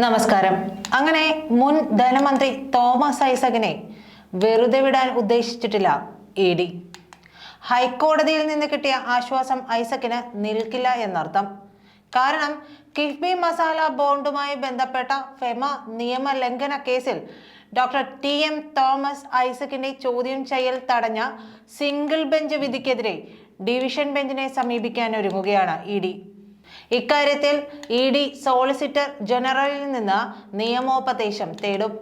നമസ്കാരം. അങ്ങനെ മുൻ ധനമന്ത്രി തോമസ് ഐസകിനെ വെറുതെ വിടാൻ ഉദ്ദേശിച്ചിട്ടില്ല ഇ.ഡി. ഹൈക്കോടതിയിൽ നിന്ന് കിട്ടിയ ആശ്വാസം ഐസക്കിന് നിൽക്കില്ല എന്നർത്ഥം. കാരണം കിഫ്ബി മസാല ബോണ്ടുമായി ബന്ധപ്പെട്ട ഫെമ നിയമലംഘന കേസിൽ ഡോക്ടർ ടി.എം. തോമസ് ഐസക്കിന്റെ ചോദ്യം ചെയ്യൽ തടഞ്ഞ സിംഗിൾ ബെഞ്ച് വിധിക്കെതിരെ ഡിവിഷൻ ബെഞ്ചിനെ സമീപിക്കാൻ ഒരുങ്ങുകയാണ് ഇ.ഡി. ഇക്കാര്യത്തിൽ ഇ.ഡി. സോളിസിറ്റർ ജനറലിൽ നിന്ന് നിയമോപദേശം തേടും.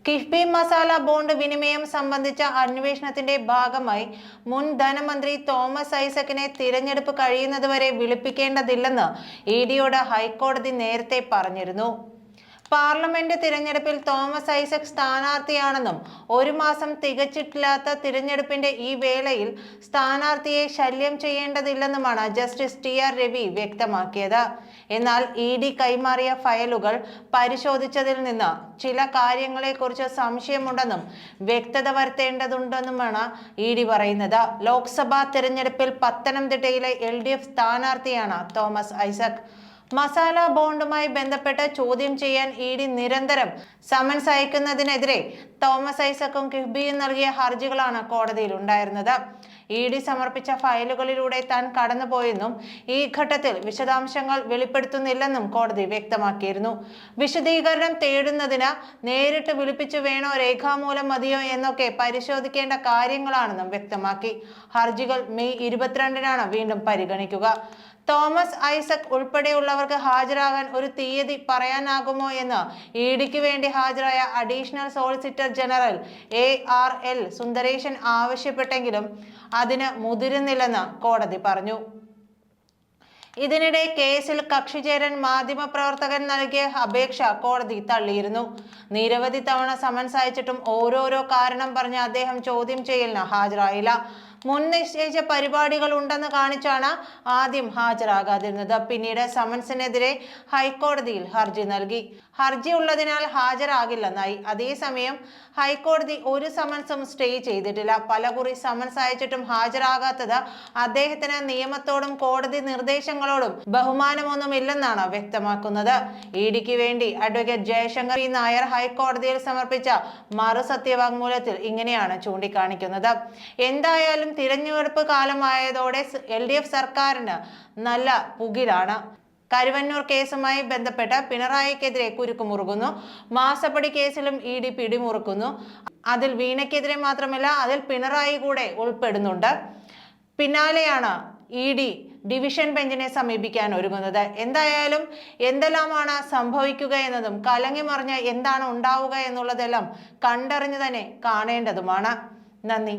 കിഫ്ബി മസാല ബോണ്ട് വിനിമയം സംബന്ധിച്ച അന്വേഷണത്തിന്റെ ഭാഗമായി മുൻ ധനമന്ത്രി തോമസ് ഐസക്കിനെ തിരഞ്ഞെടുപ്പ് കഴിയുന്നതുവരെ വിളിപ്പിക്കേണ്ടതില്ലെന്ന് ഇ.ഡിയോട് ഹൈക്കോടതി നേരത്തെ പറഞ്ഞിരുന്നു. പാർലമെന്റ് തിരഞ്ഞെടുപ്പിൽ തോമസ് ഐസക് സ്ഥാനാർത്ഥിയാണെന്നും 1 മാസം തികച്ചിട്ടില്ലാത്ത തിരഞ്ഞെടുപ്പിന്റെ ഈ വേളയിൽ സ്ഥാനാർത്ഥിയെ ശല്യം ചെയ്യേണ്ടതില്ലെന്നുമാണ് ജസ്റ്റിസ് ടി.ആർ. രവി വ്യക്തമാക്കിയത്. എന്നാൽ ഇ.ഡി. കൈമാറിയ ഫയലുകൾ പരിശോധിച്ചതിൽ നിന്ന് ചില കാര്യങ്ങളെക്കുറിച്ച് സംശയമുണ്ടെന്നും വ്യക്തത വരുത്തേണ്ടതുണ്ടെന്നുമാണ് ഇ.ഡി. പറയുന്നത്. ലോക്സഭാ തിരഞ്ഞെടുപ്പിൽ പത്തനംതിട്ടയിലെ LDF സ്ഥാനാർത്ഥിയാണ് തോമസ് ഐസക്. മസാല ബോണ്ടുമായി ബന്ധപ്പെട്ട് ചോദ്യം ചെയ്യാൻ ഇ.ഡി. നിരന്തരം സമൻസ് അയക്കുന്നതിനെതിരെ തോമസ് ഐസക്കും കിഫ്ബിയും നൽകിയ ഹർജികളാണ് കോടതിയിൽ ഉണ്ടായിരുന്നത്. ഇ.ഡി. സമർപ്പിച്ച ഫയലുകളിലൂടെ താൻ കടന്നുപോയെന്നും ഈ ഘട്ടത്തിൽ വിശദാംശങ്ങൾ വെളിപ്പെടുത്തുന്നില്ലെന്നും കോടതി വ്യക്തമാക്കിയിരുന്നു. വിശദീകരണം തേടുന്നതിന് നേരിട്ട് വിളിപ്പിച്ചു വേണോ, രേഖാമൂലം മതിയോ എന്നൊക്കെ പരിശോധിക്കേണ്ട കാര്യങ്ങളാണെന്നും വ്യക്തമാക്കി. ഹർജികൾ മെയ് 22-നാണ് വീണ്ടും പരിഗണിക്കുക. തോമസ് ഐസക് ഉൾപ്പെടെയുള്ളവർക്ക് ഹാജരാകാൻ ഒരു തീയതി പറയാനാകുമോ എന്ന് ഇ.ഡിക്ക് വേണ്ടി ഹാജരായ additional solicitor general ARL Sundaresan ആവശ്യപ്പെട്ടെങ്കിലും അതിന് മുതിരുന്നില്ലെന്ന് കോടതി പറഞ്ഞു. ഇതിനിടെ കേസിൽ കക്ഷി ചേരാൻ മാധ്യമപ്രവർത്തകൻ നൽകിയ അപേക്ഷ കോടതി തള്ളിയിരുന്നു. നിരവധി തവണ സമൻസ് അയച്ചിട്ടും ഓരോരോ കാരണം പറഞ്ഞ് അദ്ദേഹം ചോദ്യം ചെയ്യലിന് ഹാജരായില്ല. മുൻ നിശ്ചയിച്ച പരിപാടികൾ ഉണ്ടെന്ന് കാണിച്ചാണ് ആദ്യം ഹാജരാകാതിരുന്നത്. പിന്നീട് സമൻസിനെതിരെ ഹൈക്കോടതിയിൽ ഹർജി നൽകി. ഹർജി ഉള്ളതിനാൽ ഹാജരാകില്ലെന്നായി. അതേസമയം ഹൈക്കോടതി ഒരു സമൻസും സ്റ്റേ ചെയ്തിട്ടില്ല. പലകുറി സമൻസ് അയച്ചിട്ടും ഹാജരാകാത്തത് അദ്ദേഹത്തിന് നിയമത്തോടും കോടതി നിർദ്ദേശങ്ങളോടും ബഹുമാനമൊന്നുമില്ലെന്നാണ് വ്യക്തമാക്കുന്നത്. ഇ.ഡിക്ക് വേണ്ടി അഡ്വക്കേറ്റ് ജയശങ്കർ പി. നായർ ഹൈക്കോടതിയിൽ സമർപ്പിച്ച മറുസത്യവാങ്മൂലത്തിൽ ഇങ്ങനെയാണ് ചൂണ്ടിക്കാണിക്കുന്നത്. എന്തായാലും തിരഞ്ഞെടുപ്പ് കാലമായതോടെ LDF സർക്കാരിന് നല്ല പുകിലാണ്. കരുവന്നൂർ കേസുമായി ബന്ധപ്പെട്ട് പിണറായിക്കെതിരെ കുരുക്കുമുറുകുന്നു. മാസപ്പടി കേസിലും ഇ.ഡി. പിടിമുറുക്കുന്നു. അതിൽ വീണയ്ക്കെതിരെ മാത്രമല്ല, അതിൽ പിണറായി കൂടെ ഉൾപ്പെടുന്നുണ്ട്. പിന്നാലെയാണ് ഇ.ഡി. ഡിവിഷൻ ബെഞ്ചിനെ സമീപിക്കാൻ ഒരുങ്ങുന്നത്. എന്തായാലും എന്തെല്ലാമാണ് സംഭവിക്കുക എന്നതും കലങ്ങി മറിഞ്ഞ് എന്താണ് ഉണ്ടാവുക എന്നുള്ളതെല്ലാം കണ്ടറിഞ്ഞു തന്നെ കാണേണ്ടതുമാണ്. നന്ദി.